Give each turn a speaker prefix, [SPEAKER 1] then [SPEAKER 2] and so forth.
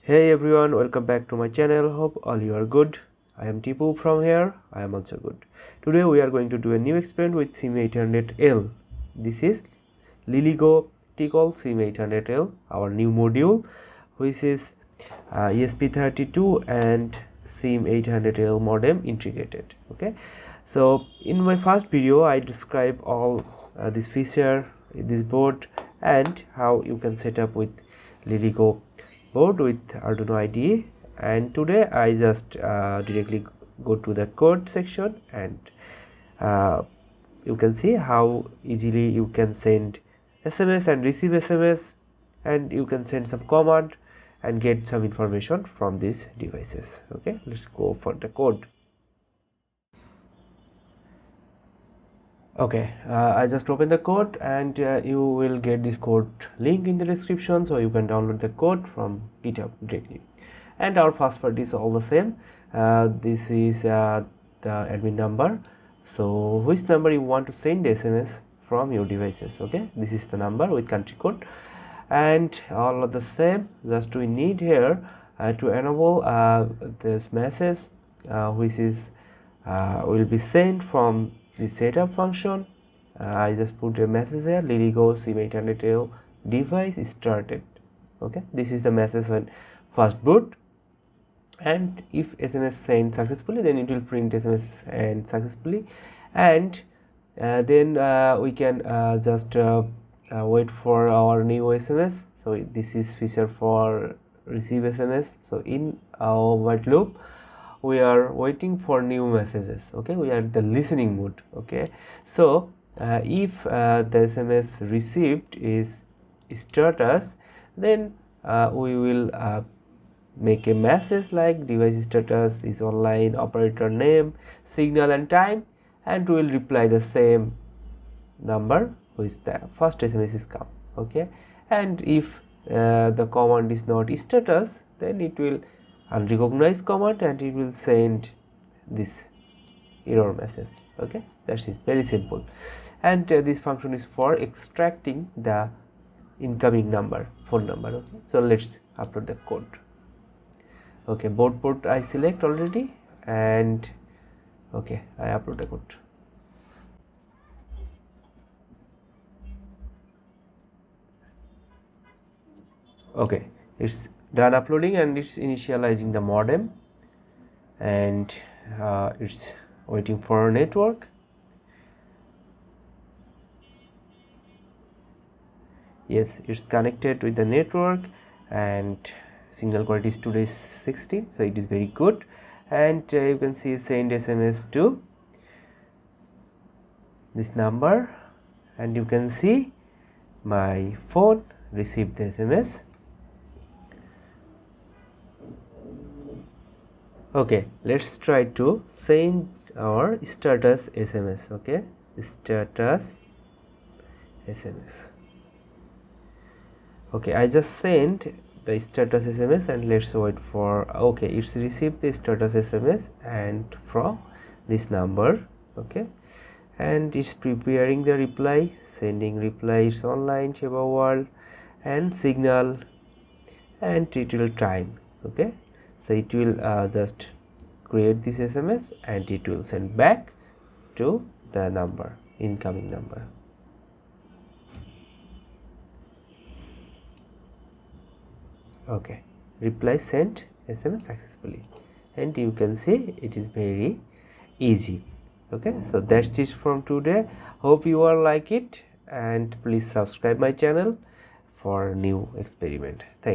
[SPEAKER 1] Hey everyone, welcome back to my channel. Hope all you are good. I am Tipu from here. I am also good. Today we are going to do a new experiment with SIM800L. This is LilyGo T-Call SIM800L, our new module, which is ESP32 and SIM800L modem integrated. Okay, so in my first video I describe all this feature, this board, and how you can set up with LilyGo board with Arduino IDE. And today I just directly go to the code section, and you can see how easily you can send SMS and receive SMS, and you can send some command and get some information from these devices. Okay, let's go for the code. Okay, I just open the code, and you will get this code link in the description, so you can download the code from GitHub directly. And our password is all the same. This is the admin number, so which number you want to send the SMS from your devices. Okay, this is the number with country code, and all of the same. Just we need here to enable this message which is will be sent from the setup function. I just put a message here: LilyGo SIM800L device started. Okay, this is the message when first boot, and if SMS sent successfully, then it will print SMS and successfully, and then we can just wait for our new SMS. So this is feature for receive SMS. So in our while loop we are waiting for new messages. Okay, we are in the listening mode. Okay, so if the SMS received is status, then we will make a message like device status is online, operator name, signal and time, and we will reply the same number which the first SMS is come. Okay, and if the command is not status, then it will unrecognized command, and it will send this error message. Okay, that is very simple. And this function is for extracting the incoming number, phone number. Okay, so let's upload the code. Okay, board port I select already, and okay, I upload the code. Okay, it's done uploading, and it's initializing the modem, and it's waiting for a network. Yes, it's connected with the network, and signal quality is today 16, so it is very good. And you can see send SMS to this number, and you can see my phone received the SMS. Okay, let's try to send our status SMS. Okay, status SMS. Okay, I just sent the status SMS, and let's wait for, okay, it's received the status SMS and from this number. Okay, and it's preparing the reply, sending reply, it's online, Shiba World, and signal, and it will time. Okay, so it will just create this SMS, and it will send back to the number, incoming number. Okay, reply sent SMS successfully, and you can see it is very easy. Okay, so that's it from today. Hope you all like it, and please subscribe my channel for new experiment. Thank you.